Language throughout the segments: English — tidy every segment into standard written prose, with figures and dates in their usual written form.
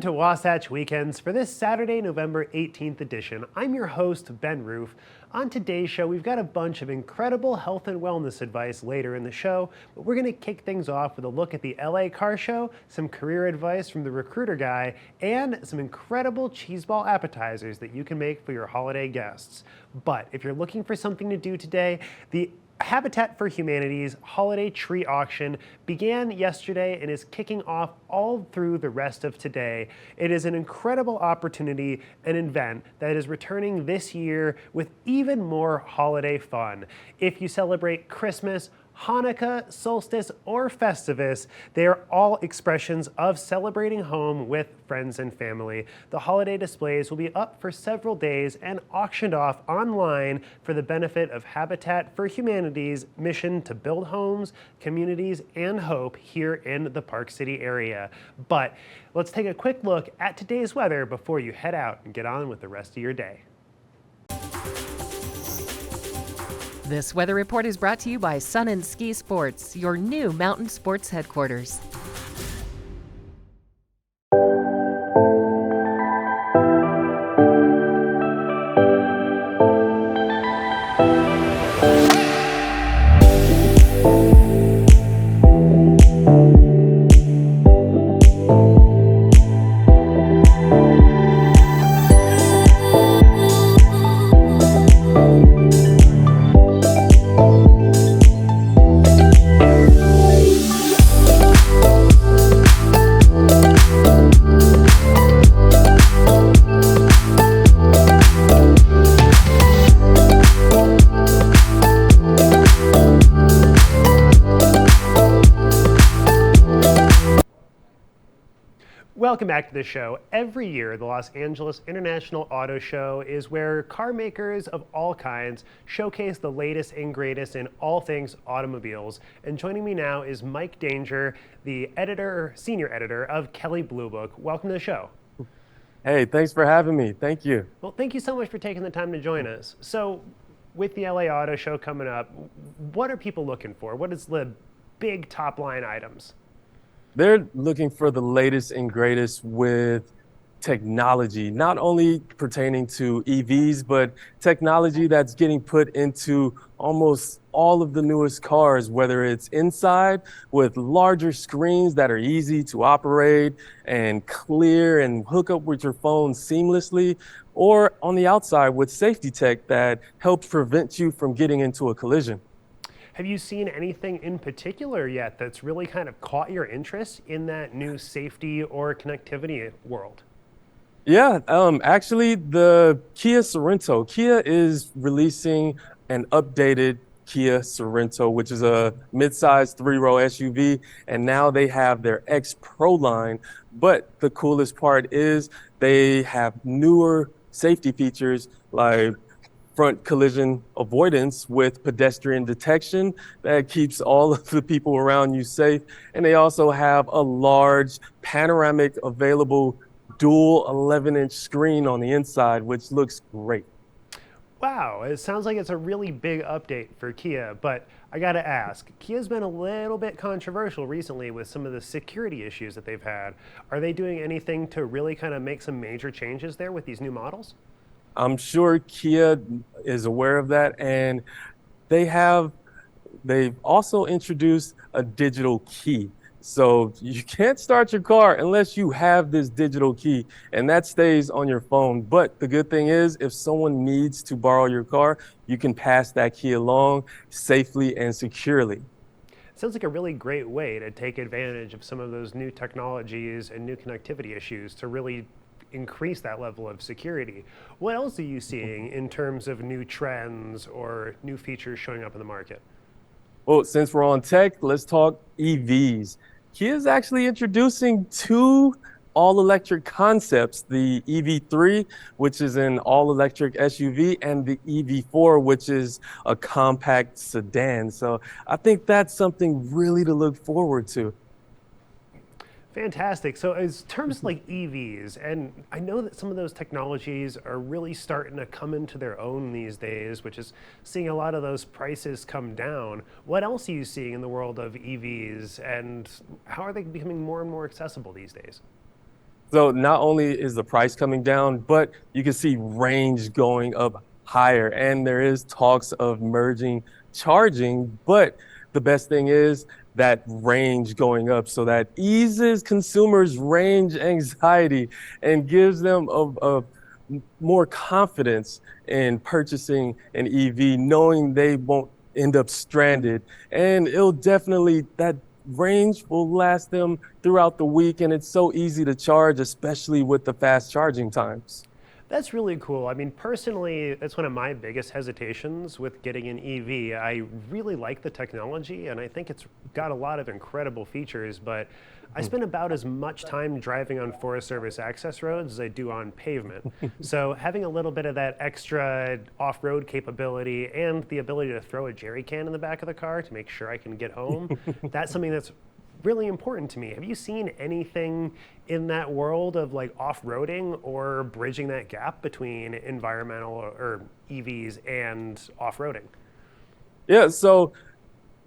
to Wasatch Weekends for this Saturday, November 18th edition. I'm your host, Ben Roof. On today's show, we've got a bunch of incredible health and wellness advice later in the show, but we're going to kick things off with a look at the LA Car Show, some career advice from the recruiter guy, and some incredible cheeseball appetizers that you can make for your holiday guests. But if you're looking for something to do today, the Habitat for Humanity's holiday tree auction began yesterday and is kicking off all through the rest of today. It is an incredible opportunity, an event that is returning this year with even more holiday fun. If you celebrate Christmas, Hanukkah, solstice, or Festivus, they are all expressions of celebrating home with friends and family. The holiday displays will be up for several days and auctioned off online for the benefit of Habitat for Humanity's mission to build homes, communities, and hope here in the Park City area. But let's take a quick look at today's weather before you head out and get on with the rest of your day. This weather report is brought to you by Sun and Ski Sports, your new mountain sports headquarters. Welcome back to the show. Every year, the Los Angeles International Auto Show is where car makers of all kinds showcase the latest and greatest in all things automobiles. And joining me now is Mike Danger, the senior editor of Kelley Blue Book. Welcome to the show. Hey, thanks for having me. Thank you. Well, thank you so much for taking the time to join us. So, with the LA Auto Show coming up, what are people looking for? What is the big top line items? They're looking for the latest and greatest with technology, not only pertaining to EVs, but technology that's getting put into almost all of the newest cars, whether it's inside with larger screens that are easy to operate and clear and hook up with your phone seamlessly, or on the outside with safety tech that helps prevent you from getting into a collision. Have you seen anything in particular yet that's really kind of caught your interest in that new safety or connectivity world? Yeah, actually the Kia Sorento. Kia is releasing an updated Kia Sorento, which is a mid-size 3-row SUV, and now they have their X Pro line. But the coolest part is they have newer safety features like front collision avoidance with pedestrian detection that keeps all of the people around you safe. And they also have a large panoramic available dual 11-inch screen on the inside, which looks great. Wow, it sounds like it's a really big update for Kia, but I gotta ask, Kia's been a little bit controversial recently with some of the security issues that they've had. Are they doing anything to really kind of make some major changes there with these new models? I'm sure Kia is aware of that, and they've also introduced a digital key. So you can't start your car unless you have this digital key, and that stays on your phone. But the good thing is, if someone needs to borrow your car, you can pass that key along safely and securely. Sounds like a really great way to take advantage of some of those new technologies and new connectivity issues to really increase that level of security. What else are you seeing in terms of new trends or new features showing up in the market? Well, since we're on tech, let's talk EVs. Kia is actually introducing two all-electric concepts, the EV3, which is an all-electric SUV, and the EV4, which is a compact sedan. So I think that's something really to look forward to. Fantastic. So as terms like EVs, and I know that some of those technologies are really starting to come into their own these days, which is seeing a lot of those prices come down. What else are you seeing in the world of EVs, and how are they becoming more and more accessible these days? So not only is the price coming down, but you can see range going up higher. And there is talks of merging charging, but the best thing is that range going up. So that eases consumers' range anxiety and gives them a more confidence in purchasing an EV, knowing they won't end up stranded. And it'll definitely, that range will last them throughout the week. And it's so easy to charge, especially with the fast charging times. That's really cool. I mean, personally, that's one of my biggest hesitations with getting an EV. I really like the technology, and I think it's got a lot of incredible features, but I spend about as much time driving on Forest Service access roads as I do on pavement. So having a little bit of that extra off-road capability and the ability to throw a jerry can in the back of the car to make sure I can get home, that's something that's really important to me. Have you seen anything in that world of like off-roading or bridging that gap between environmental or EVs and off-roading? Yeah, so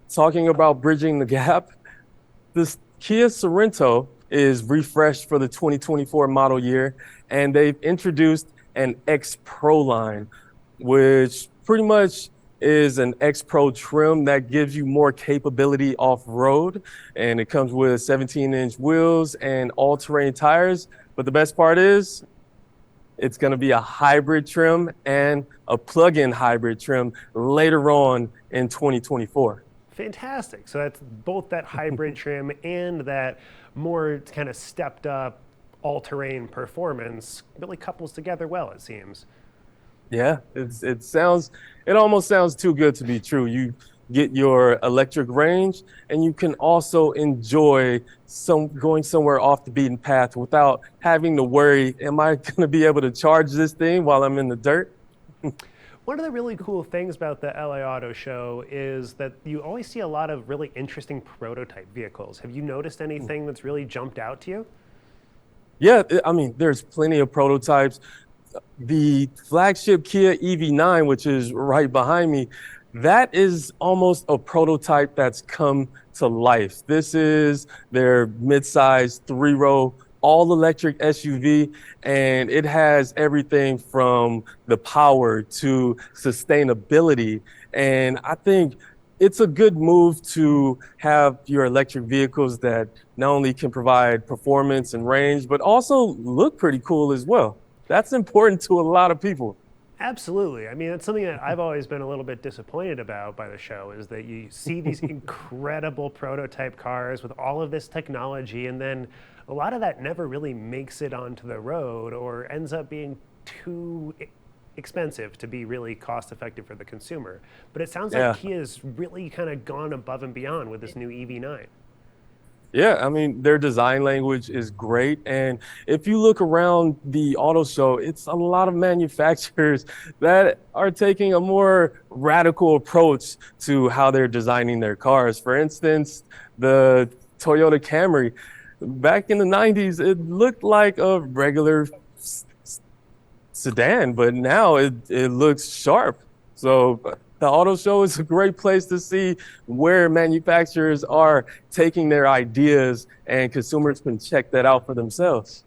talking about bridging the gap, this Kia Sorento is refreshed for the 2024 model year, and they've introduced an X Pro line, which pretty much is an X Pro trim that gives you more capability off-road, and it comes with 17-inch wheels and all-terrain tires. But the best part is it's going to be a hybrid trim and a plug-in hybrid trim later on in 2024. Fantastic. So that's both that hybrid trim and that more kind of stepped up all-terrain performance really couples together well, it seems. Yeah, it almost sounds too good to be true. You get your electric range, and you can also enjoy going somewhere off the beaten path without having to worry, am I going to be able to charge this thing while I'm in the dirt? One of the really cool things about the LA Auto Show is that you always see a lot of really interesting prototype vehicles. Have you noticed anything that's really jumped out to you? Yeah, I mean, there's plenty of prototypes. The flagship Kia EV9, which is right behind me, that is almost a prototype that's come to life. This is their mid-size 3-row all-electric SUV, and it has everything from the power to sustainability. And I think it's a good move to have your electric vehicles that not only can provide performance and range, but also look pretty cool as well. That's important to a lot of people. Absolutely. I mean, it's something that I've always been a little bit disappointed about by the show is that you see these incredible prototype cars with all of this technology, and then a lot of that never really makes it onto the road or ends up being too expensive to be really cost effective for the consumer. But it sounds like Kia's really kind of gone above and beyond with this new EV9. Yeah, I mean, their design language is great. And if you look around the auto show, it's a lot of manufacturers that are taking a more radical approach to how they're designing their cars. For instance, the Toyota Camry, back in the 90s, it looked like a regular sedan, but now it looks sharp. So the auto show is a great place to see where manufacturers are taking their ideas, and consumers can check that out for themselves.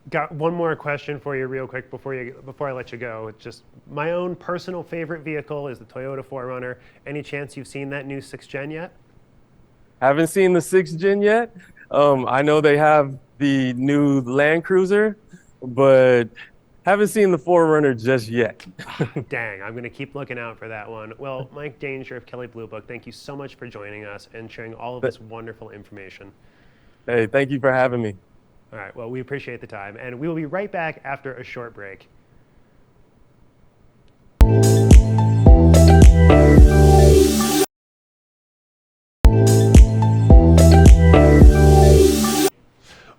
Got one more question for you real quick before I let you go. It's just my own personal favorite vehicle is the Toyota 4Runner. Any chance you've seen that new 6th gen yet? Haven't seen the 6th gen yet. I know they have the new Land Cruiser, but haven't seen the 4Runner just yet. Dang, I'm going to keep looking out for that one. Well, Mike Danger of Kelley Blue Book, thank you so much for joining us and sharing all of this wonderful information. Hey, thank you for having me. All right, well, we appreciate the time, and we will be right back after a short break.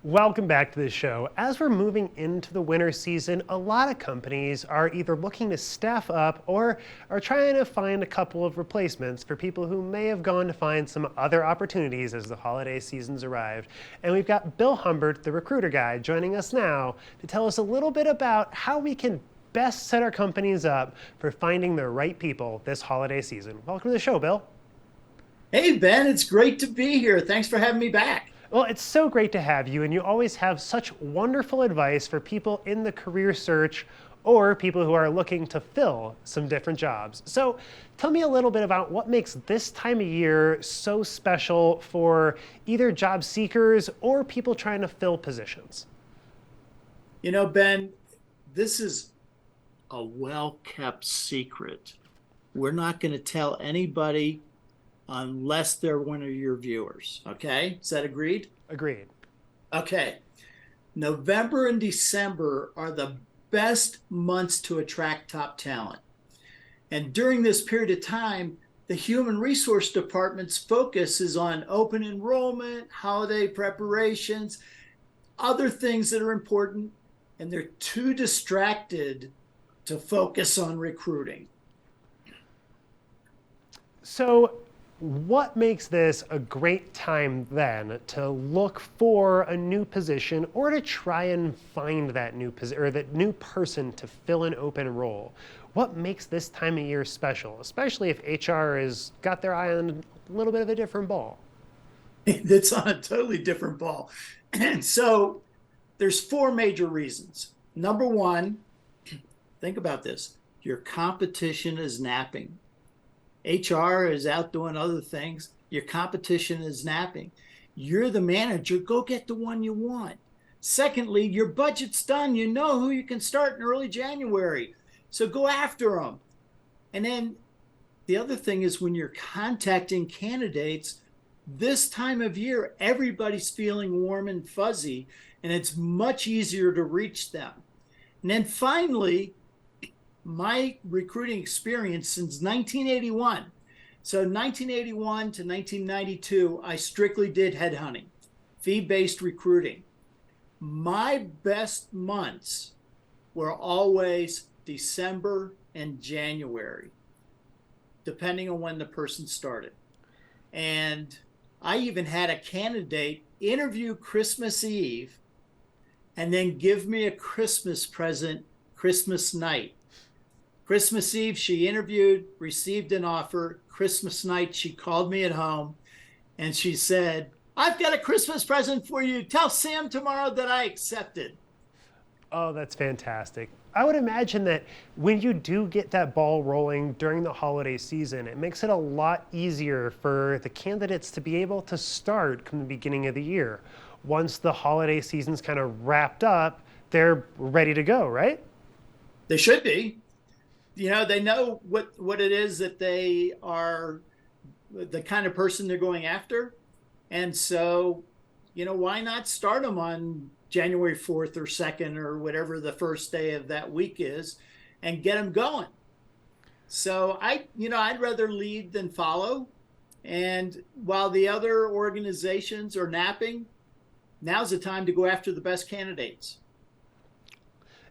Welcome back to the show. As we're moving into the winter season, a lot of companies are either looking to staff up or are trying to find a couple of replacements for people who may have gone to find some other opportunities as the holiday season's arrived. And we've got Bill Humbert, the recruiter guy, joining us now to tell us a little bit about how we can best set our companies up for finding the right people this holiday season. Welcome to the show, Bill. Hey, Ben, it's great to be here. Thanks for having me back. Well, it's so great to have you, and you always have such wonderful advice for people in the career search or people who are looking to fill some different jobs. So tell me a little bit about what makes this time of year so special for either job seekers or people trying to fill positions. You know, Ben, this is a well-kept secret. We're not going to tell anybody unless they're one of your viewers. Okay? Is that agreed? Agreed. Okay. November and December are the best months to attract top talent. And during this period of time, the human resource department's focus is on open enrollment, holiday preparations, other things that are important, and they're too distracted to focus on recruiting. So what makes this a great time then to look for a new position or to try and find that new position or that new person to fill an open role? What makes this time of year special, especially if HR has got their eye on a little bit of a different ball? That's on a totally different ball. And so there's four major reasons. Number one, think about this. Your competition is napping. HR is out doing other things. Your competition is napping. You're the manager. Go get the one you want. Secondly, your budget's done. You know who you can start in early January. So go after them. And then the other thing is when you're contacting candidates, this time of year, everybody's feeling warm and fuzzy, and it's much easier to reach them. And then finally, my recruiting experience since 1981. So 1981 to 1992, I strictly did headhunting, fee-based recruiting. My best months were always December and January, depending on when the person started. And I even had a candidate interview Christmas Eve and then give me a Christmas present Christmas night. Christmas Eve, she interviewed, received an offer. Christmas night, she called me at home and she said, "I've got a Christmas present for you. Tell Sam tomorrow that I accepted." Oh, that's fantastic. I would imagine that when you do get that ball rolling during the holiday season, it makes it a lot easier for the candidates to be able to start from the beginning of the year. Once the holiday season's kind of wrapped up, they're ready to go, right? They should be. You know, they know what it is that they are, the kind of person they're going after. And so, you know, why not start them on January 4th or 2nd or whatever the first day of that week is and get them going. So I'd rather lead than follow. And while the other organizations are napping, now's the time to go after the best candidates.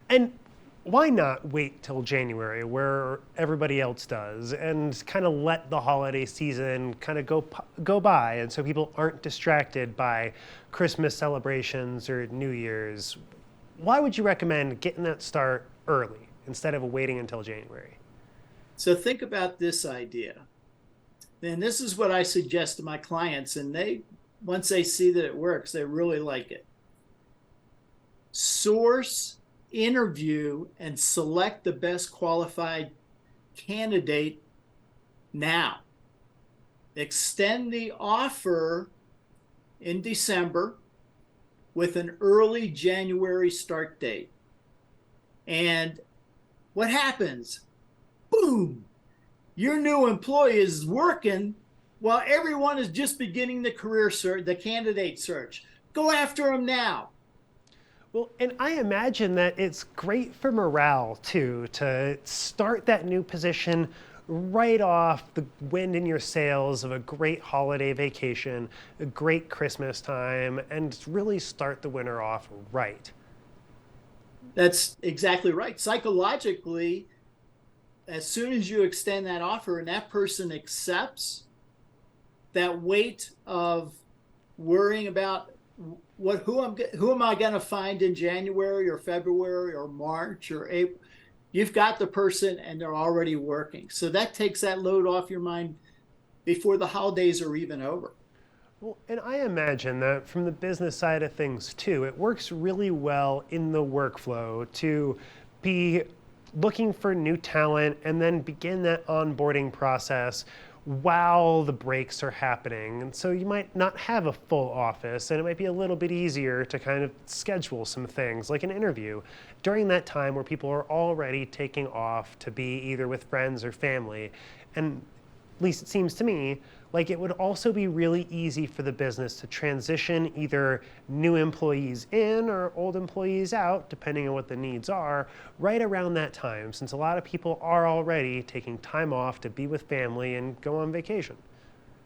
And why not wait till January where everybody else does and kind of let the holiday season kind of go by, and so people aren't distracted by Christmas celebrations or New Year's? Why would you recommend getting that start early instead of waiting until January? So think about this idea. And this is what I suggest to my clients, and once they see that it works, they really like it. Source, interview, and select the best qualified candidate now. Extend the offer in December with an early January start date. And what happens? Boom! Your new employee is working while everyone is just beginning the career search, the candidate search. Go after them now. Well, and I imagine that it's great for morale too, to start that new position right off the wind in your sails of a great holiday vacation, a great Christmas time, and really start the winter off right. That's exactly right. Psychologically, as soon as you extend that offer and that person accepts, that weight of worrying about who am I going to find in January or February or March or April, you've got the person and they're already working. So that takes that load off your mind before the holidays are even over. Well, and I imagine that from the business side of things too, it works really well in the workflow to be looking for new talent and then begin that onboarding process while the breaks are happening. And so you might not have a full office, and it might be a little bit easier to kind of schedule some things like an interview during that time where people are already taking off to be either with friends or family. And at least it seems to me like it would also be really easy for the business to transition either new employees in or old employees out, depending on what the needs are, right around that time, since a lot of people are already taking time off to be with family and go on vacation.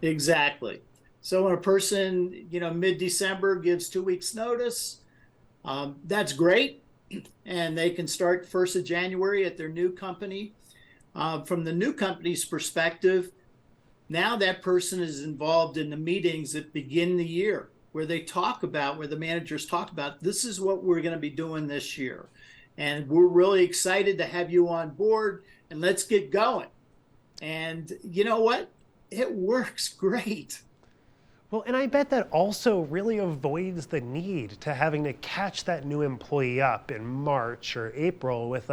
Exactly. So when a person, mid-December gives 2 weeks notice, that's great. And they can start 1st of January at their new company. From the new company's perspective, now that person is involved in the meetings that begin the year, where the managers talk about, this is what we're going to be doing this year. And we're really excited to have you on board, and let's get going. And you know what? It works great. Well, and I bet that also really avoids the need to having to catch that new employee up in March or April with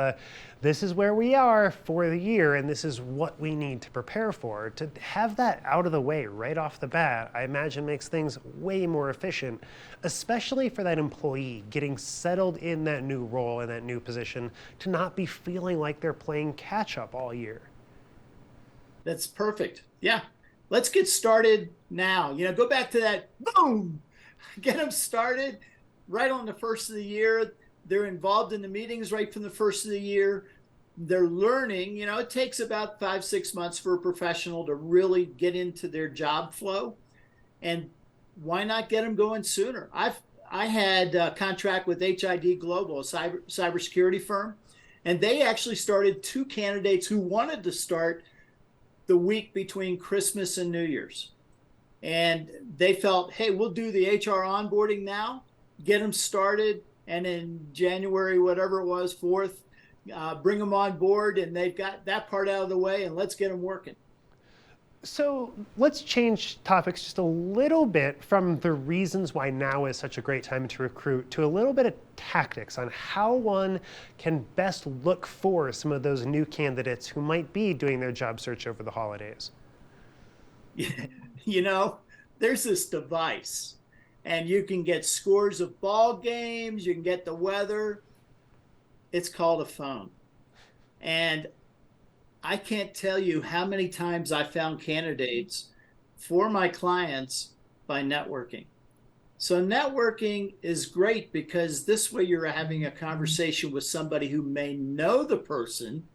this is where we are for the year and this is what we need to prepare for. To have that out of the way right off the bat, I imagine makes things way more efficient, especially for that employee getting settled in that new role and that new position to not be feeling like they're playing catch up all year. That's perfect. Yeah. Let's get started now. Go back to that, boom, get them started right on the 1st of the year. They're involved in the meetings right from the 1st of the year. They're learning. It takes about 5-6 months for a professional to really get into their job flow. And why not get them going sooner? I had a contract with HID Global, a cybersecurity firm, and they actually started 2 candidates who wanted to start the week between Christmas and New Year's. And they felt, hey, we'll do the HR onboarding now, get them started, and in January, whatever it was, 4th, bring them on board, and they've got that part out of the way, and let's get them working. So let's change topics just a little bit from the reasons why now is such a great time to recruit to a little bit of tactics on how one can best look for some of those new candidates who might be doing their job search over the holidays. There's this device, and you can get scores of ball games, you can get the weather. It's called a phone. And I can't tell you how many times I found candidates for my clients by networking. So networking is great because this way you're having a conversation with somebody who may know the person,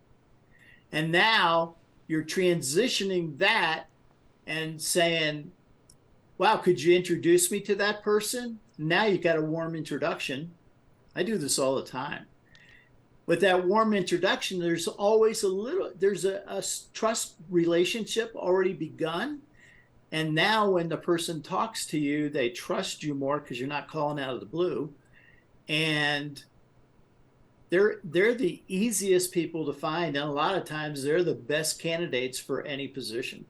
and now you're transitioning that and saying, wow, could you introduce me to that person? Now you've got a warm introduction. I do this all the time. With that warm introduction, there's always a trust relationship already begun. And now when the person talks to you, they trust you more because you're not calling out of the blue. And they're the easiest people to find. And a lot of times they're the best candidates for any position.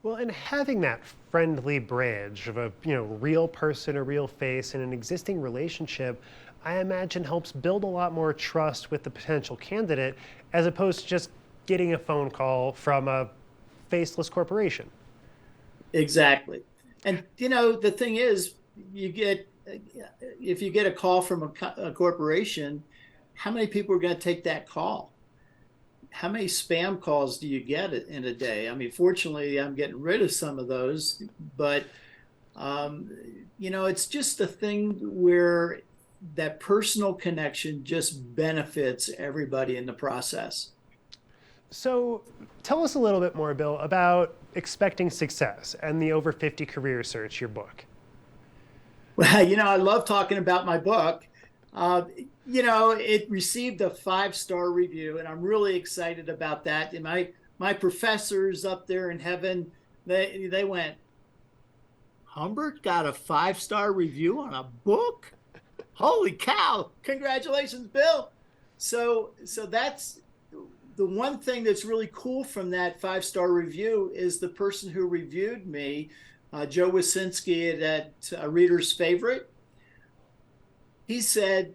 Well, and having that friendly bridge of a real person, a real face, and an existing relationship, I imagine helps build a lot more trust with the potential candidate as opposed to just getting a phone call from a faceless corporation. Exactly. And the thing is, if you get a call from a corporation, how many people are going to take that call? How many spam calls do you get in a day? I mean, fortunately, I'm getting rid of some of those, but it's just a thing where that personal connection just benefits everybody in the process. So tell us a little bit more, Bill, about Expecting Success and the Over 50 Career Search, your book. Well, I love talking about my book. It received a 5-star review, and I'm really excited about that. And my professors up there in heaven, they went, Humbert got a 5-star review on a book? Holy cow! Congratulations, Bill. So that's the one thing that's really cool from that 5-star review is the person who reviewed me Joe Wasinski at Reader's Favorite. He said,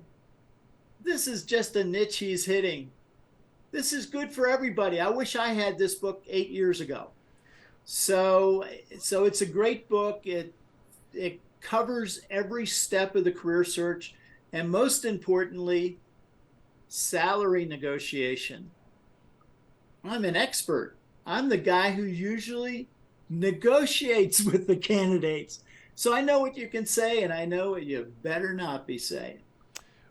this is just a niche he's hitting. This is good for everybody. I wish I had this book 8 years ago. So it's a great book. It covers every step of the career search, and most importantly, salary negotiation. I'm an expert. I'm the guy who usually negotiates with the candidates. So I know what you can say, and I know what you better not be saying.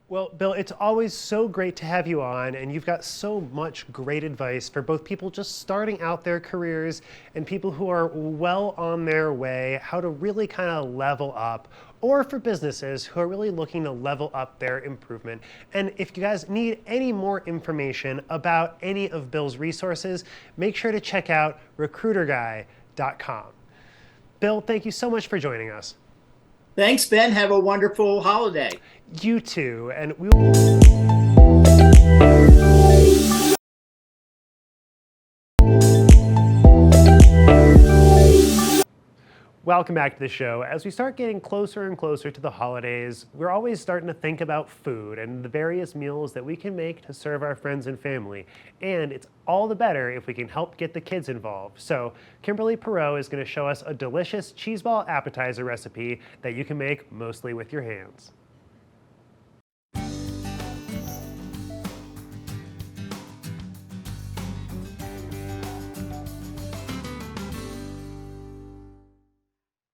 Well, Bill, it's always so great to have you on, and you've got so much great advice for both people just starting out their careers and people who are well on their way, how to really kind of level up, or for businesses who are really looking to level up their improvement. And if you guys need any more information about any of Bill's resources, make sure to check out recruiterguy.com. Bill, thank you so much for joining us. Thanks, Ben. Have a wonderful holiday. You too, and we Welcome back to the show. As we start getting closer and closer to the holidays, we're always starting to think about food and the various meals that we can make to serve our friends and family. And it's all the better if we can help get the kids involved. So Kimberly Perot is going to show us a delicious cheese ball appetizer recipe that you can make mostly with your hands.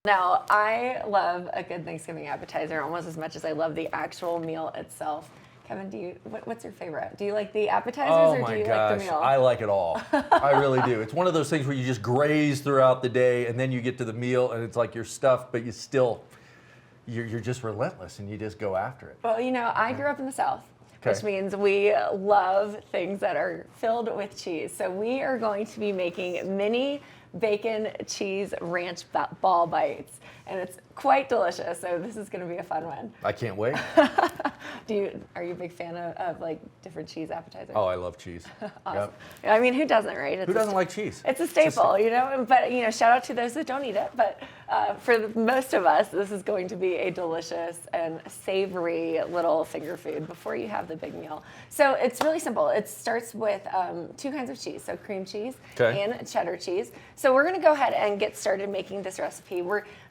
Now, I love a good Thanksgiving appetizer almost as much as I love the actual meal itself. Kevin, what's your favorite? Do you like the appetizers or do you like the meal? I like it all. I really do. It's one of those things where you just graze throughout the day and then you get to the meal and it's like you're stuffed, but you're just relentless and you just go after it. Well, I grew up in the South, which means we love things that are filled with cheese. So we are going to be making mini bacon cheese ranch ball bites, and it's quite delicious. So this is going to be a fun one. I can't wait. Are you a big fan of like different cheese appetizers? Oh, I love cheese. Awesome. Yep. I mean, who doesn't, right? Who doesn't like cheese? It's a staple, But shout out to those that don't eat it. But for most of us, this is going to be a delicious and savory little finger food before you have the big meal. So it's really simple. It starts with 2 kinds of cheese, so cream cheese and cheddar cheese. So we're going to go ahead and get started making this recipe.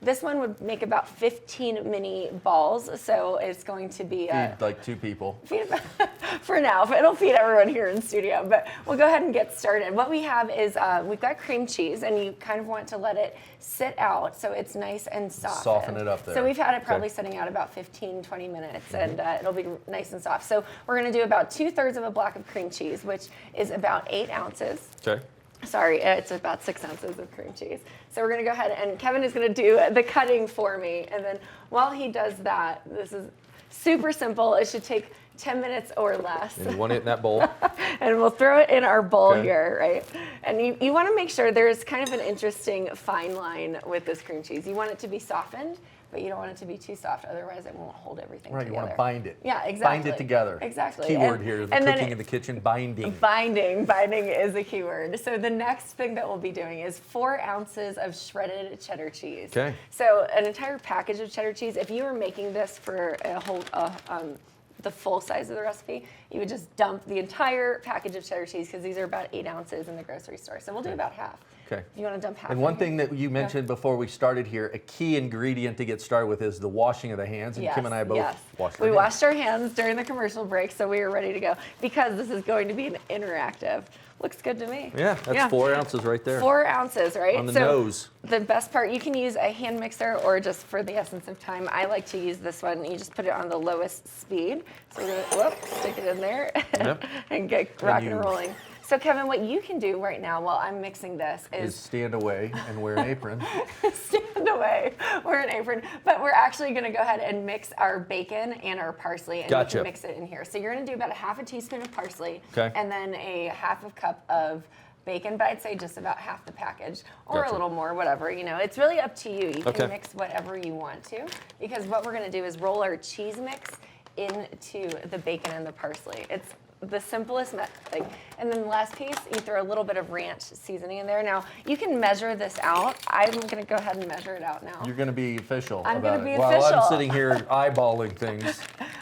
This one would make about 15 mini balls, so it's going to be feed like 2 people. For now, it'll feed everyone here in studio. But we'll go ahead and get started. What we have is we've got cream cheese, and you kind of want to let it sit out so it's nice and soft. Soften it up there. So we've had it probably sitting out about 15, 20 minutes, and it'll be nice and soft. So we're going to do about 2/3 of a block of cream cheese, which is about 8 ounces. Okay. Sorry, it's about 6 ounces of cream cheese. So we're going to go ahead, and Kevin is going to do the cutting for me. And then while he does that, this is super simple. It should take 10 minutes or less. And you want it in that bowl? And we'll throw it in our bowl here, right? And you want to make sure there's kind of an interesting fine line with this cream cheese. You want it to be softened, but you don't want it to be too soft, otherwise it won't hold everything together. Right, you want to bind it. Yeah, exactly. Bind it together. Exactly. Keyword here, the cooking in the kitchen, binding. Binding is a keyword. So the next thing that we'll be doing is 4 ounces of shredded cheddar cheese. Okay. So an entire package of cheddar cheese, if you were making this for a whole, the full size of the recipe, you would just dump the entire package of cheddar cheese because these are about 8 ounces in the grocery store. So we'll do about half. Okay. You want to dump half? And one thing that you mentioned before we started here, a key ingredient to get started with is the washing of the hands. And Kim and I both washed our hands. We washed our hands during the commercial break, so we were ready to go because this is going to be an interactive. Looks good to me. Yeah, that's 4 ounces right there. 4 ounces, right? On the nose. The best part, you can use a hand mixer or just for the essence of time. I like to use this one. You just put it on the lowest speed. So we're going to stick it in there and get rocking and rolling. So Kevin, what you can do right now while I'm mixing this is stand away and wear an apron. Stand away, wear an apron. But we're actually going to go ahead and mix our bacon and our parsley, and we can mix it in here. So you're going to do about a half a teaspoon of parsley, and then a half a cup of bacon, but I'd say just about half the package, or a little more, whatever. It's really up to you. You can mix whatever you want to, because what we're going to do is roll our cheese mix into the bacon and the parsley. It's the simplest thing. And then the last piece, you throw a little bit of ranch seasoning in there. Now, you can measure this out. I'm going to go ahead and measure it out now. You're going to be official I'm about gonna be it. While official. I'm sitting here eyeballing things.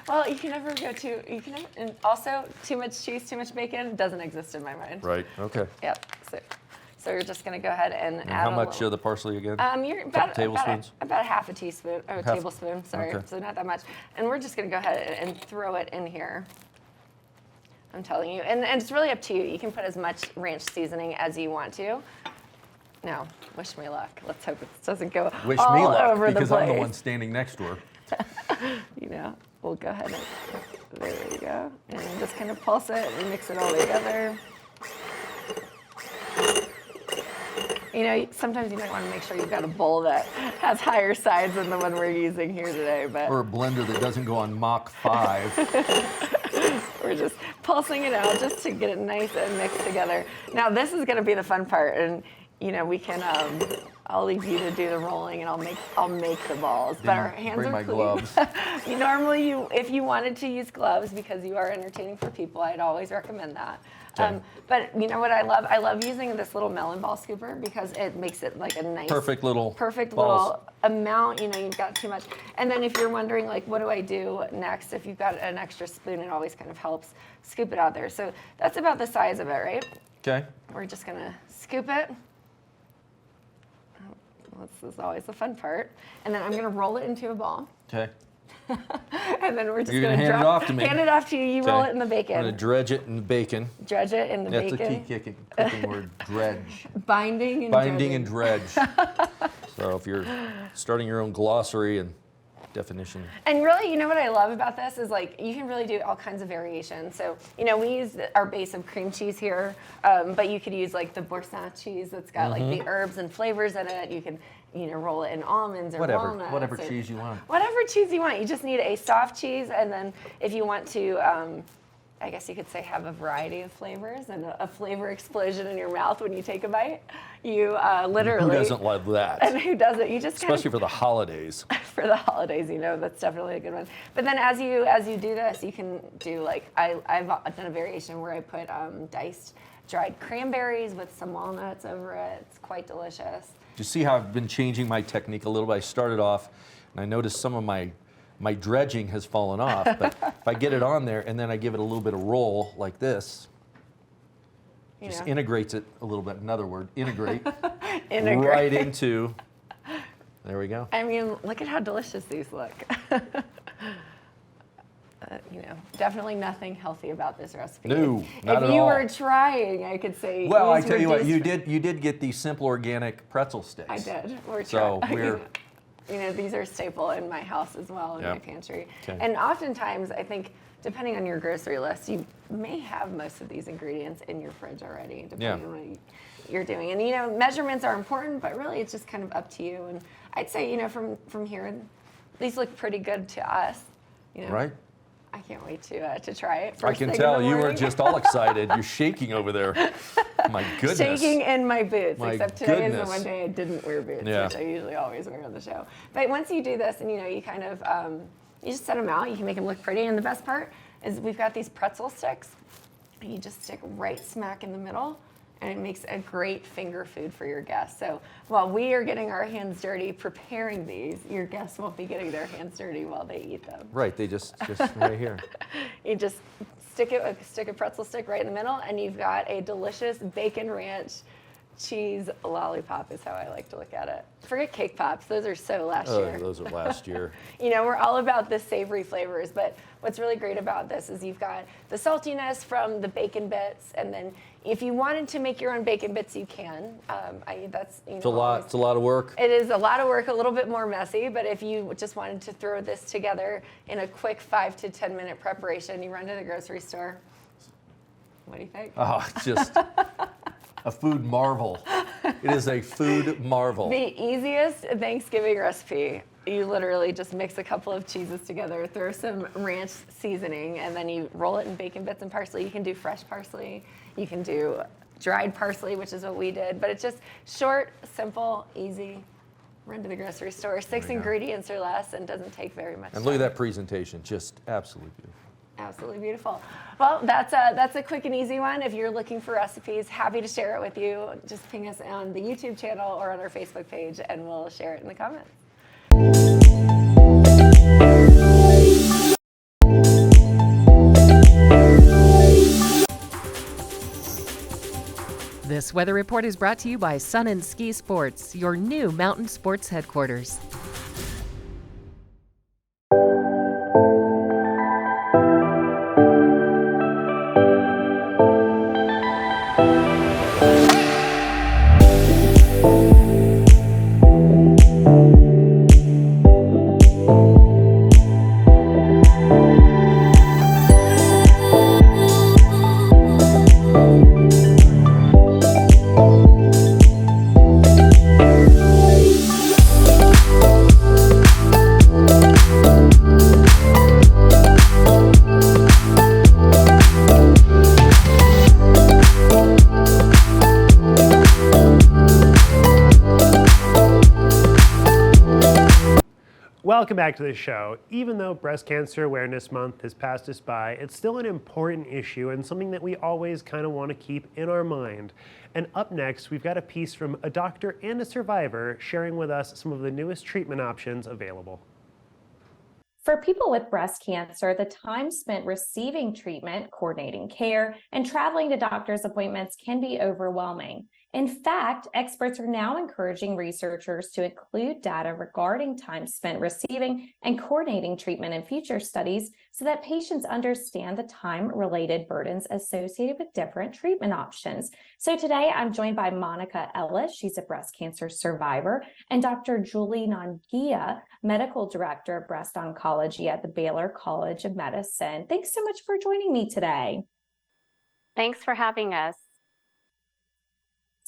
Well, you can never go too, and also too much cheese, too much bacon doesn't exist in my mind. Right. Okay. Yep. So you're just going to go ahead and add How a much little. of the parsley again? You're about tablespoons? About a half a teaspoon, or a Half- tablespoon, sorry. okay. So not that much. And we're just going to go ahead and throw it in here. I'm telling you. And it's really up to you. You can put as much ranch seasoning as you want to. Now, wish me luck. Let's hope it doesn't go Wish all me luck, over because the I'm the place. one standing next to her. We'll go ahead and, there we go. And just kind of pulse it and mix it all together. Sometimes you might want to make sure you've got a bowl that has higher sides than the one we're using here today, but Or a blender that doesn't go on Mach 5. we're just pulsing it out just to get it nice and mixed together. Now this is going to be the fun part, and we can. I'll leave you to do the rolling, and I'll make the balls. But our hands Bring are my clean. gloves. Normally, if you wanted to use gloves because you are entertaining for people, I'd always recommend that. Okay. But you know what I love? I love using this little melon ball scooper because it makes it like a nice, Perfect little balls. little amount. You've got too much. And then if you're wondering, like, what do I do next? If you've got an extra spoon, it always kind of helps scoop it out there. So that's about the size of it, right? Okay. We're just gonna scoop it. This is always the fun part. And then I'm gonna roll it into a ball. Okay. And then we're just You're gonna gonna hand it off to me. Hand it off to you. You roll it in the I'm bacon. going to dredge it in the bacon. Dredge it in the That's bacon. a key cooking word, dredge. Binding and Binding dredging. and dredge. So if you're starting your own glossary and definition. And really, what I love about this is like you can really do all kinds of variations. So we use our base of cream cheese here, but you could use like the Wasatch cheese that's got like the herbs and flavors in it. You can roll it in almonds or walnuts. Whatever or cheese you want. Whatever cheese you want. You just need a soft cheese, and then if you want to, I guess you could say have a variety of flavors and a flavor explosion in your mouth when you take a bite. You literally. Who doesn't love that? And who doesn't? You just Especially for the holidays. for the holidays, that's definitely a good one. But then as you do this, you can do like I've done a variation where I put diced dried cranberries with some walnuts over it. It's quite delicious. You see how I've been changing my technique a little bit? I started off, and I noticed some of my dredging has fallen off. But if I get it on there and then I give it a little bit of roll like this, just integrates it a little bit. Another word, integrate. Integrate. Right into. There we go. I mean, look at how delicious these look. Definitely nothing healthy about this recipe. No, not if at you all. were trying, I could say. Well, I use tell you what, reduced- you did get these simple organic pretzel sticks. I did. So we're. These are staple in my house as well, in my pantry. Okay. And oftentimes, I think, depending on your grocery list, you may have most of these ingredients in your fridge already, depending on what you're doing. And measurements are important, but really it's just kind of up to you. And I'd say, from here, these look pretty good to us. Right. I can't wait to try it. I First can thing in tell the you were morning. just all excited. You're shaking over there. My goodness. Shaking in my boots, My except today is the goodness. one day I didn't wear boots, Yeah. which I usually always wear on the show. But once you do this, and you kind of, you just set them out. You can make them look pretty. And the best part is we've got these pretzel sticks. And you just stick right smack in the middle, and it makes a great finger food for your guests. So while we are getting our hands dirty preparing these, your guests won't be getting their hands dirty while they eat them. Right, they just right here. You just stick a pretzel stick right in the middle, and you've got a delicious bacon ranch cheese lollipop is how I like to look at it. Forget cake pops; those are so last year. Those are last year. We're all about the savory flavors, but what's really great about this is you've got the saltiness from the bacon bits, and then if you wanted to make your own bacon bits, you can. It's a lot. It's a lot of work. It is a lot of work, a little bit more messy, but if you just wanted to throw this together in a quick 5 to 10 minute preparation, you run to the grocery store. What do you think? Oh, it's just a food marvel. It is a food marvel. The easiest Thanksgiving recipe. You literally just mix a couple of cheeses together, throw some ranch seasoning, and then you roll it in bacon bits and parsley. You can do fresh parsley. You can do dried parsley, which is what we did. But it's just short, simple, easy. Run to the grocery store. 6 ingredients or less, and doesn't take very much And look at time. that presentation. Just absolutely beautiful. Absolutely beautiful. Well, that's a quick and easy one. If you're looking for recipes, happy to share it with you. Just ping us on the YouTube channel or on our Facebook page, and we'll share it in the comments. This weather report is brought to you by Sun and Ski Sports, your new mountain sports headquarters. Welcome back to the show. Even though Breast Cancer Awareness Month has passed us by, it's still an important issue and something that we always kind of want to keep in our mind. And up next, we've got a piece from a doctor and a survivor sharing with us some of the newest treatment options available. For people with breast cancer, the time spent receiving treatment, coordinating care, and traveling to doctor's appointments can be overwhelming. In fact, experts are now encouraging researchers to include data regarding time spent receiving and coordinating treatment in future studies so that patients understand the time-related burdens associated with different treatment options. So today I'm joined by Monica Ellis, she's a breast cancer survivor, and Dr. Julie Nangia, Medical Director of Breast Oncology at the Baylor College of Medicine. Thanks so much for joining me today. Thanks for having us.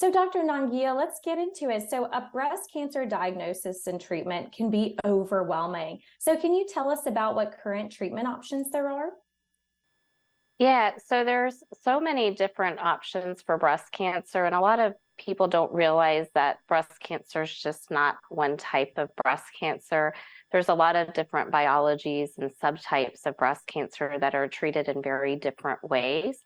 So Dr. Nangia, let's get into it. So a breast cancer diagnosis and treatment can be overwhelming. So can you tell us about what current treatment options there are? Yeah, so there's so many different options for breast cancer, and a lot of people don't realize that breast cancer is just not one type of breast cancer. There's a lot of different biologies and subtypes of breast cancer that are treated in very different ways.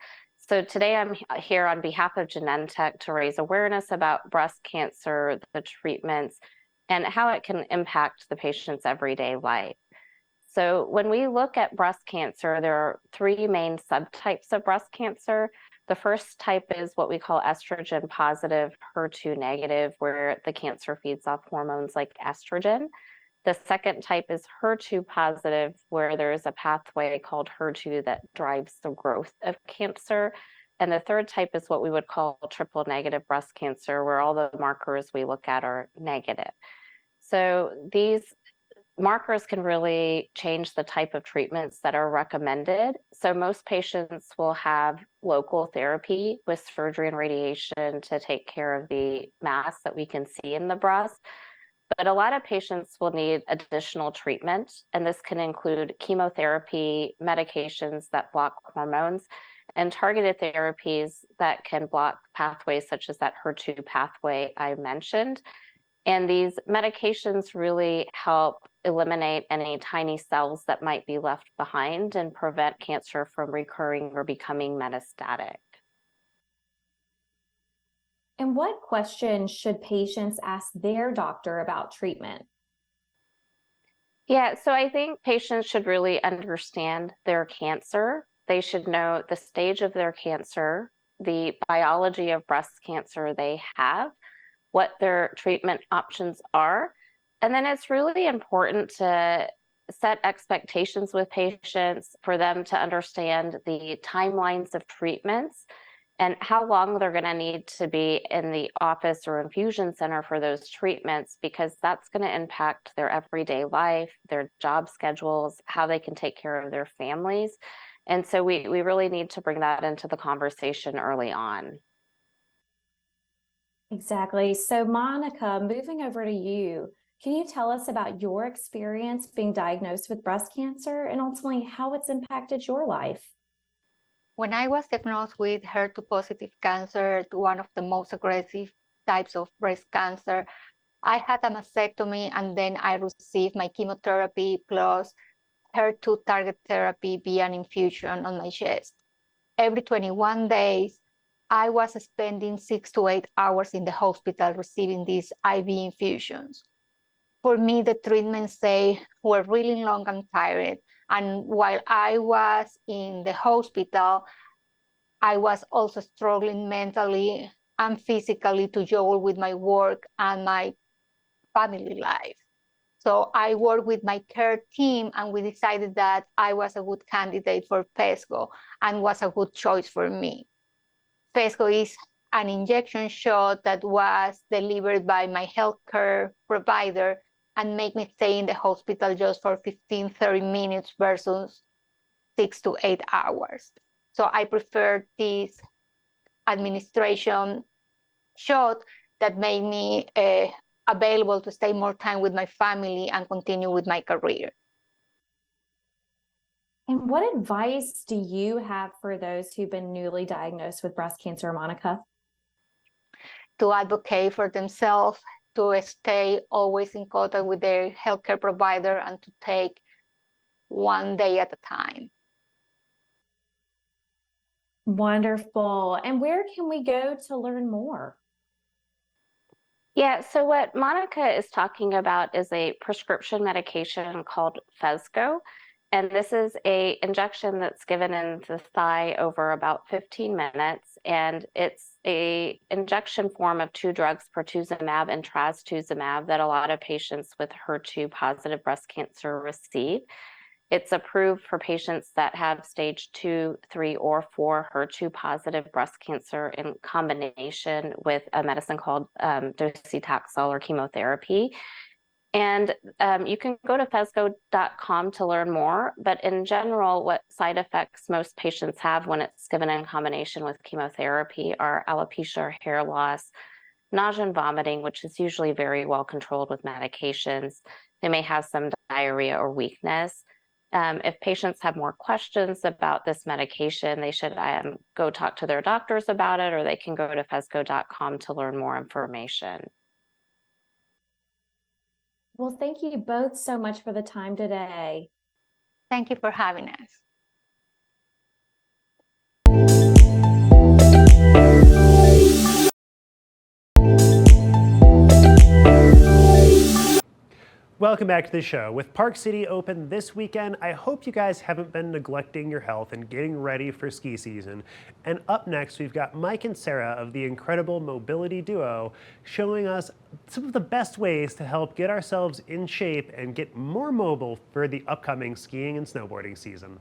So today I'm here on behalf of Genentech to raise awareness about breast cancer, the treatments, and how it can impact the patient's everyday life. So when we look at breast cancer, there are three main subtypes of breast cancer. The first type is what we call estrogen positive, HER2 negative, where the cancer feeds off hormones like estrogen. The second type is HER2 positive, where there is a pathway called HER2 that drives the growth of cancer. And the third type is what we would call triple negative breast cancer, where all the markers we look at are negative. So these markers can really change the type of treatments that are recommended. So most patients will have local therapy with surgery and radiation to take care of the mass that we can see in the breast. But a lot of patients will need additional treatment, and this can include chemotherapy, medications that block hormones, and targeted therapies that can block pathways such as that HER2 pathway I mentioned. And these medications really help eliminate any tiny cells that might be left behind and prevent cancer from recurring or becoming metastatic. And what questions should patients ask their doctor about treatment? Yeah, so I think patients should really understand their cancer. They should know the stage of their cancer, the biology of breast cancer they have, what their treatment options are. And then it's really important to set expectations with patients for them to understand the timelines of treatments and how long they're going to need to be in the office or infusion center for those treatments, because that's going to impact their everyday life, their job schedules, how they can take care of their families. And so we really need to bring that into the conversation early on. Exactly. So Monica, moving over to you, can you tell us about your experience being diagnosed with breast cancer and ultimately how it's impacted your life? When I was diagnosed with HER2 positive cancer, one of the most aggressive types of breast cancer, I had a mastectomy and then I received my chemotherapy plus HER2 target therapy via an infusion on my chest. Every 21 days, I was spending 6 to 8 hours in the hospital receiving these IV infusions. For me, the treatments were really long and tired. And while I was in the hospital, I was also struggling mentally and physically to juggle with my work and my family life. So I worked with my care team and we decided that I was a good candidate for PESCO and was a good choice for me. PESCO is an injection shot that was delivered by my healthcare provider and make me stay in the hospital just for 15, 30 minutes versus 6 to 8 hours. So I prefer this administration shot that made me available to stay more time with my family and continue with my career. And what advice do you have for those who've been newly diagnosed with breast cancer, Monica? To advocate for themselves, to stay always in contact with their healthcare provider, and to take one day at a time. Wonderful. And where can we go to learn more? Yeah, so what Monica is talking about is a prescription medication called Phesgo. And this is a injection that's given in the thigh over about 15 minutes. And it's a injection form of 2 drugs, pertuzumab and trastuzumab, that a lot of patients with HER2 positive breast cancer receive. It's approved for patients that have stage 2, 3, or 4 HER2 positive breast cancer in combination with a medicine called docetaxel or chemotherapy. And you can go to phesgo.com to learn more. But in general, what side effects most patients have when it's given in combination with chemotherapy are alopecia or hair loss, nausea and vomiting, which is usually very well controlled with medications. They may have some diarrhea or weakness. If patients have more questions about this medication, they should go talk to their doctors about it, or they can go to phesgo.com to learn more information. Well, thank you both so much for the time today. Thank you for having us. Welcome back to the show. With Park City open this weekend, I hope you guys haven't been neglecting your health and getting ready for ski season. And up next, we've got Mike and Sarah of the incredible mobility duo showing us some of the best ways to help get ourselves in shape and get more mobile for the upcoming skiing and snowboarding season.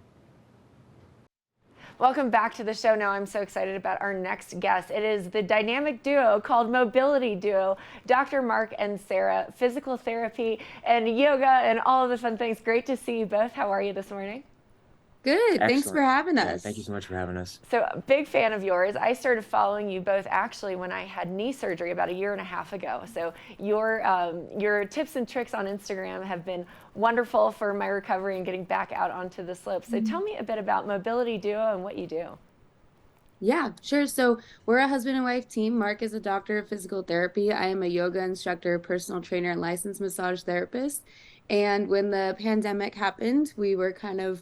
Welcome back to the show. Now I'm so excited about our next guest. It is the dynamic duo called Mobility Duo, Dr. Mark and Sarah, physical therapy and yoga and all of the fun things. Great to see you both. How are you this morning? Good. Thanks for Excellent. having Yeah, us. thank you so much for having us. So, a big fan of yours. I started following you both actually when I had knee surgery about 1.5 years ago. So your tips and tricks on Instagram have been wonderful for my recovery and getting back out onto the slopes. So tell me a bit about Mobility Duo and what you do. Yeah, sure. So we're a husband and wife team. Mark is a doctor of physical therapy. I am a yoga instructor, personal trainer, and licensed massage therapist. And when the pandemic happened, we were kind of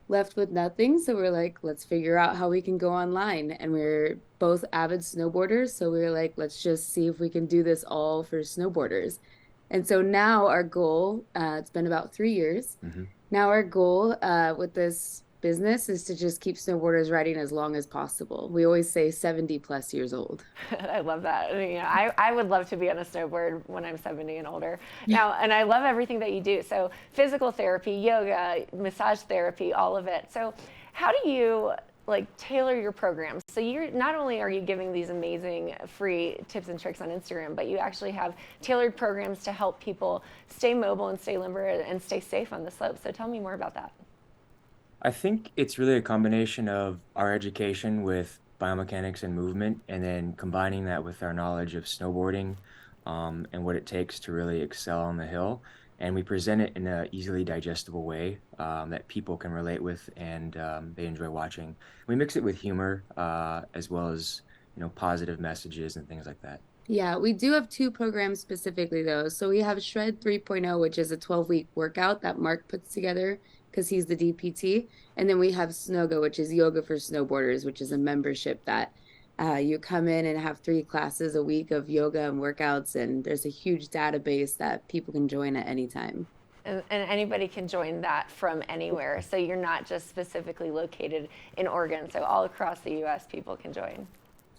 left with nothing. So we're like, let's figure out how we can go online. And we're both avid snowboarders. So we were like, let's just see if we can do this all for snowboarders. And so now our goal, it's been about 3 years. Now our goal with this business is to just keep snowboarders riding as long as possible. We always say 70 plus years old. I love that. I mean, I would love to be on a snowboard when I'm 70 and older. Now, and I love everything that you do. So physical therapy, yoga, massage therapy, all of it. So how do you tailor your programs? So you're not only are you giving these amazing free tips and tricks on Instagram, but you actually have tailored programs to help people stay mobile and stay limber and stay safe on the slopes. So tell me more about that. I think it's really a combination of our education with biomechanics and movement, and then combining that with our knowledge of snowboarding and what it takes to really excel on the hill. And we present it in an easily digestible way that people can relate with and they enjoy watching. We mix it with humor as well as positive messages and things like that. Yeah, we do have 2 programs specifically though. So we have Shred 3.0, which is a 12-week workout that Mark puts together because he's the DPT. And then we have Snoga, which is yoga for snowboarders, which is a membership that you come in and have 3 classes a week of yoga and workouts. And there's a huge database that people can join at any time. And anybody can join that from anywhere. So you're not just specifically located in Oregon. So all across the U.S. people can join.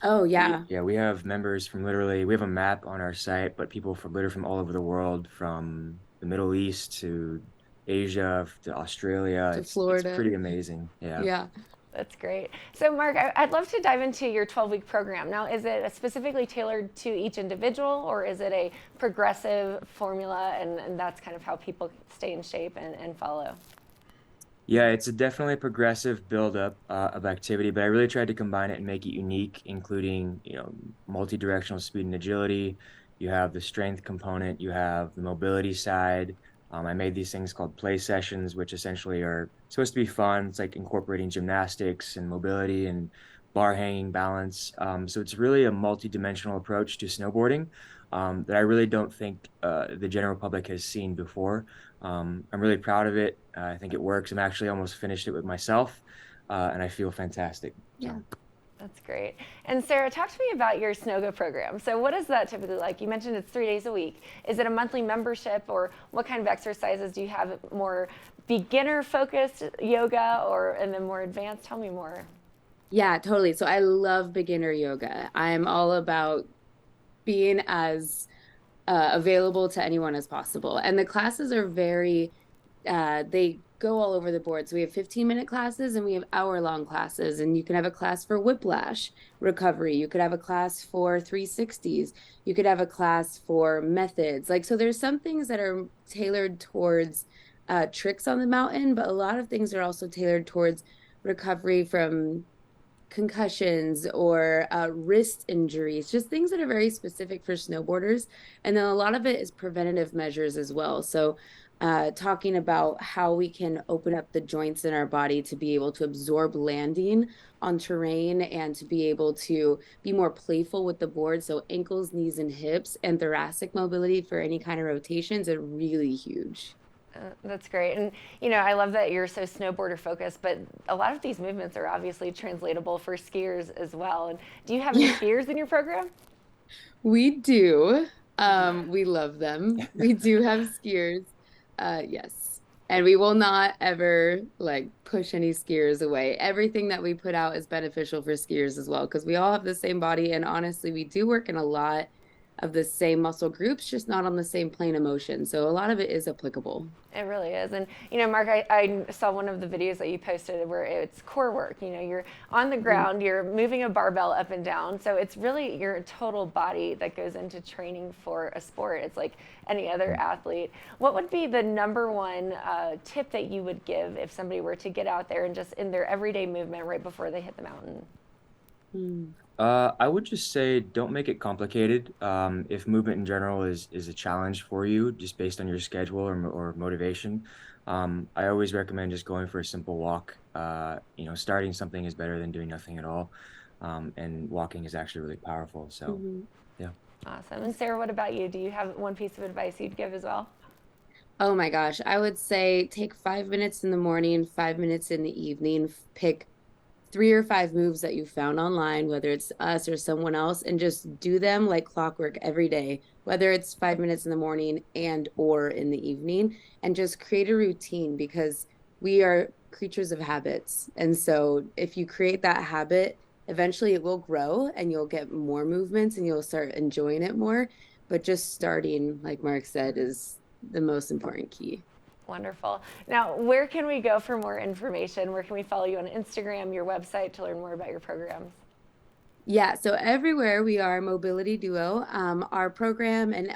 Oh, yeah. Yeah, we have members from literally, we have a map on our site, but people from literally from all over the world, from the Middle East to Asia to Australia. To It's Florida. pretty amazing. Yeah. Yeah. That's great. So Mark, I'd love to dive into your 12-week program. Now, is it specifically tailored to each individual, or is it a progressive formula, and that's kind of how people stay in shape and follow? Yeah, it's definitely a progressive buildup of activity, but I really tried to combine it and make it unique, including, multi-directional speed and agility. You have the strength component, you have the mobility side. I made these things called play sessions, which essentially are supposed to be fun. It's like incorporating gymnastics and mobility and bar hanging balance. So it's really a multi-dimensional approach to snowboarding that I really don't think the general public has seen before. I'm really proud of it. I think it works. I'm actually almost finished it with myself, and I feel fantastic. Yeah. That's great. And Sarah, talk to me about your Snoga program. So what is that typically like? You mentioned it's 3 days a week. Is it a monthly membership, or what kind of exercises do you have? More beginner focused yoga and then more advanced? Tell me more. Yeah, totally. So I love beginner yoga. I'm all about being as available to anyone as possible. And the classes are they go all over the board. So we have 15-minute classes and we have hour-long classes. And you can have a class for whiplash recovery. You could have a class for 360s. You could have a class for methods. So there's some things that are tailored towards tricks on the mountain, but a lot of things are also tailored towards recovery from concussions or wrist injuries, just things that are very specific for snowboarders. And then a lot of it is preventative measures as well. So talking about how we can open up the joints in our body to be able to absorb landing on terrain and to be able to be more playful with the board. So ankles, knees, and hips and thoracic mobility for any kind of rotations are really huge. That's great. And, I love that you're so snowboarder focused, but a lot of these movements are obviously translatable for skiers as well. And do you have any skiers in your program? We do. We love them. We do have skiers. Yes. And we will not ever push any skiers away. Everything that we put out is beneficial for skiers as well, because we all have the same body. And honestly, we do work in a lot of the same muscle groups, just not on the same plane of motion. So a lot of it is applicable. It really is. And, Mark, I saw one of the videos that you posted where it's core work. You're on the ground, you're moving a barbell up and down. So it's really your total body that goes into training for a sport. It's like any other athlete. What would be the number one tip that you would give if somebody were to get out there and just in their everyday movement right before they hit the mountain? I would just say don't make it complicated. If movement in general is a challenge for you, just based on your schedule or motivation, I always recommend just going for a simple walk. Starting something is better than doing nothing at all. And walking is actually really powerful. So, yeah. Awesome. And Sarah, what about you? Do you have one piece of advice you'd give as well? Oh my gosh. I would say take 5 minutes in the morning, 5 minutes in the evening, pick 3 or 5 moves that you found online, whether it's us or someone else, and just do them like clockwork every day, whether it's 5 minutes in the morning or in the evening, and just create a routine, because we are creatures of habits. And so if you create that habit, eventually it will grow and you'll get more movements and you'll start enjoying it more. But just starting, like Mark said, is the most important key. Wonderful. Now, where can we go for more information? Where can we follow you on Instagram, your website, to learn more about your programs? Yeah, so everywhere we are Mobility Duo. Our program and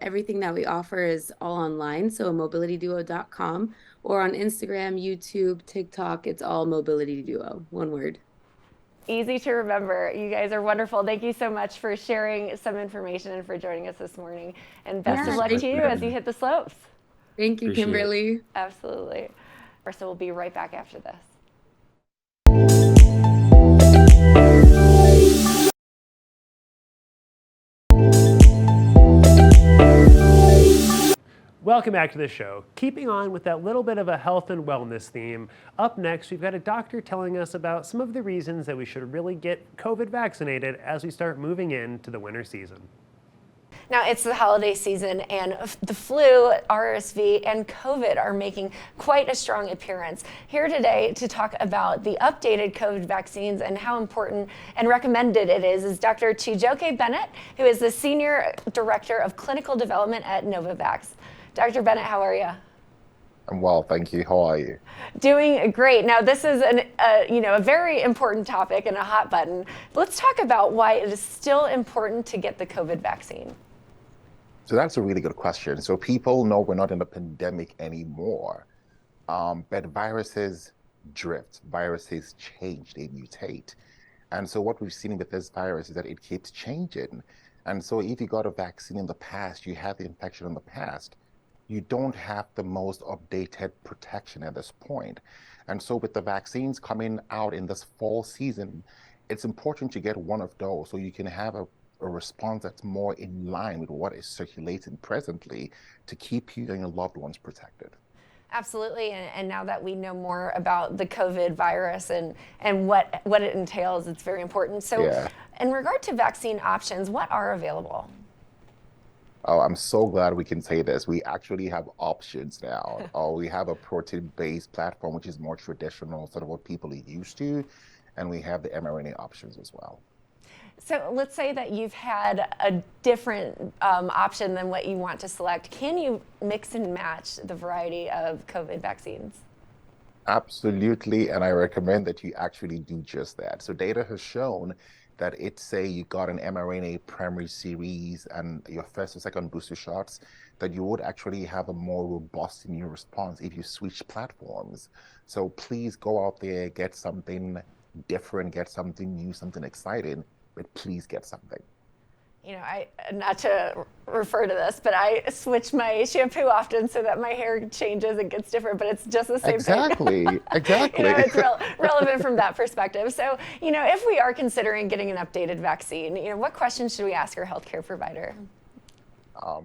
everything that we offer is all online, so mobilityduo.com, or on Instagram, YouTube, TikTok, it's all Mobility Duo, one word. Easy to remember. You guys are wonderful. Thank you so much for sharing some information and for joining us this morning. And best of luck to you as you hit the slopes. Thank you, Kimberly. Absolutely. So we'll be right back after this. Welcome back to the show. Keeping on with that little bit of a health and wellness theme, up next we've got a doctor telling us about some of the reasons that we should really get COVID vaccinated as we start moving into the winter season. Now, it's the holiday season, and the flu, RSV, and COVID are making quite a strong appearance. Here today to talk about the updated COVID vaccines and how important and recommended it is Dr. Chijioke Bennett, who is the Senior Director of Clinical Development at Novavax. Dr. Bennett, how are you? I'm well, thank you. How are you? Doing great. Now, this is a very important topic and a hot button. Let's talk about why it is still important to get the COVID vaccine. So that's a really good question. So people know we're not in a pandemic anymore, but viruses drift, viruses change, they mutate. And so what we've seen with this virus is that it keeps changing. And so if you got a vaccine in the past, you had the infection in the past, you don't have the most updated protection at this point. And so with the vaccines coming out in this fall season, it's important to get one of those so you can have a response that's more in line with what is circulating presently to keep you and your loved ones protected. Absolutely, and now that we know more about the COVID virus and what it entails, it's very important. So Yeah. in regard to vaccine options, what are available? Oh, I'm so glad we can say this. We actually have options now. We have a protein-based platform, which is more traditional, sort of what people are used to, and we have the mRNA options as well. So let's say that you've had a different option than what you want to select. Can you mix and match the variety of COVID vaccines? Absolutely, and I recommend that you actually do just that. So data has shown that it's say you got an mRNA primary series and your first or second booster shots, that you would actually have a more robust immune response if you switch platforms. So please go out there, get something different, get something new, something exciting, but please get something. You know, not to refer to this, but I switch my shampoo often so that my hair changes and gets different, but it's just the same Exactly, thing. exactly. You know, it's relevant from that perspective. So, you know, if we are considering getting an updated vaccine, you know, what questions should we ask our healthcare provider?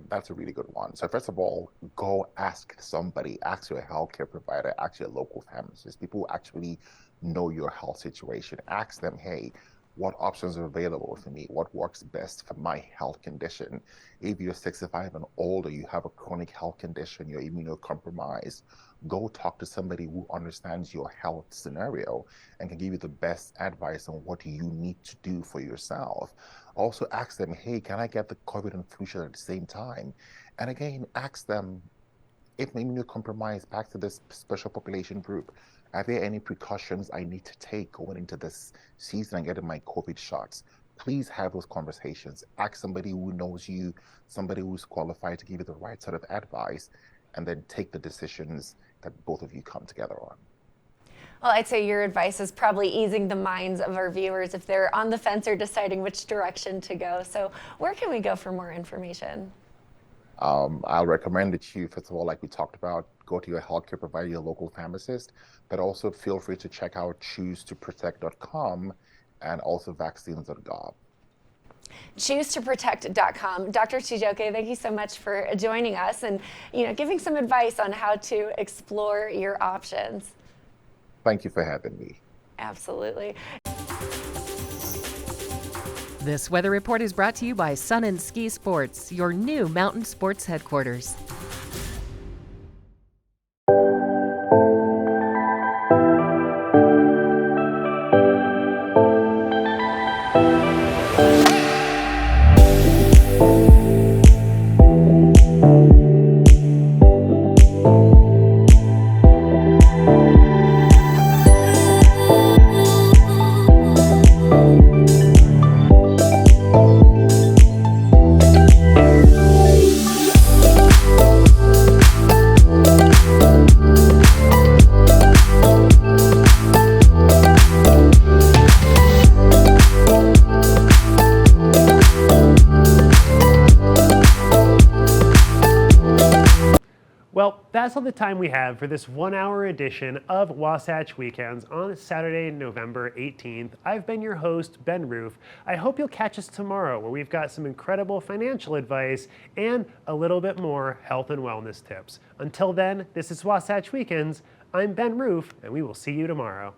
That's a really good one. So first of all, go ask somebody, ask your healthcare provider, ask your local pharmacist, people who actually know your health situation. Ask them, hey, what options are available for me? What works best for my health condition? If you're 65 and older, you have a chronic health condition, you're immunocompromised, go talk to somebody who understands your health scenario and can give you the best advice on what you need to do for yourself. Also ask them, hey, can I get the COVID and flu shot at the same time? And again, ask them, if I'm immunocompromised, back to this special population group, are there any precautions I need to take going into this season and getting my COVID shots? Please have those conversations. Ask somebody who knows you, somebody who's qualified to give you the right sort of advice, and then take the decisions that both of you come together on. Well, I'd say your advice is probably easing the minds of our viewers if they're on the fence or deciding which direction to go. So where can we go for more information? I'll recommend that you, first of all, like we talked about, go to your healthcare provider, your local pharmacist, but also feel free to check out choosetопроtect.com and also vaccines.gov. Choosetoprotect.com. Dr. Chijioke, thank you so much for joining us and giving some advice on how to explore your options. Thank you for having me. Absolutely. This weather report is brought to you by Sun and Ski Sports, your new mountain sports headquarters. that's all the time we have for this 1-hour edition of Wasatch Weekends on Saturday, November 18th. I've been your host, Ben Roof. I hope you'll catch us tomorrow where we've got some incredible financial advice and a little bit more health and wellness tips. Until then, this is Wasatch Weekends. I'm Ben Roof, and we will see you tomorrow.